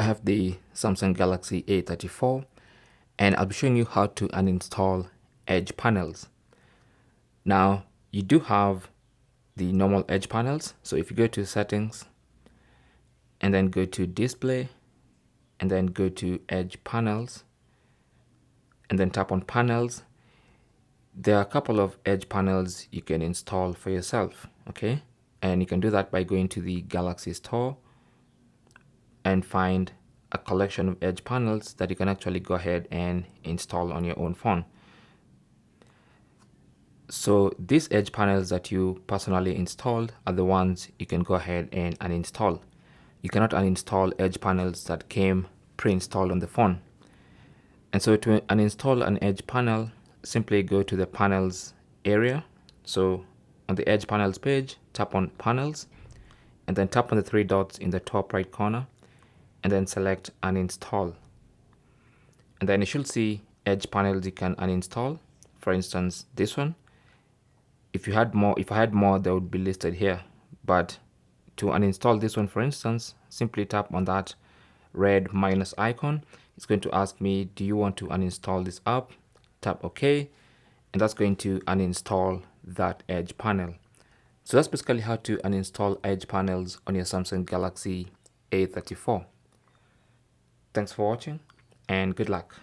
I have the Samsung Galaxy A34 and I'll be showing you how to uninstall Edge panels. Now you do have the normal Edge panels, so if you go to settings and then go to display and then go to Edge panels and then tap on panels, there are a couple of Edge panels you can install for yourself, okay? And you can do that by going to the Galaxy store and find a collection of Edge panels that you can actually go ahead and install on your own phone. So these Edge panels that you personally installed are the ones you can go ahead and uninstall. You cannot uninstall Edge panels that came pre-installed on the phone. And so to uninstall an Edge panel, simply go to the panels area. So on the Edge panels page, tap on panels and then tap on the three dots in the top right corner and then select uninstall. And then you should see Edge panels you can uninstall. For instance, this one. If I had more, they would be listed here. But to uninstall this one, for instance, simply tap on that red minus icon. It's going to ask me, do you want to uninstall this app? Tap OK, and that's going to uninstall that Edge panel. So that's basically how to uninstall Edge panels on your Samsung Galaxy A34. Thanks for watching and good luck.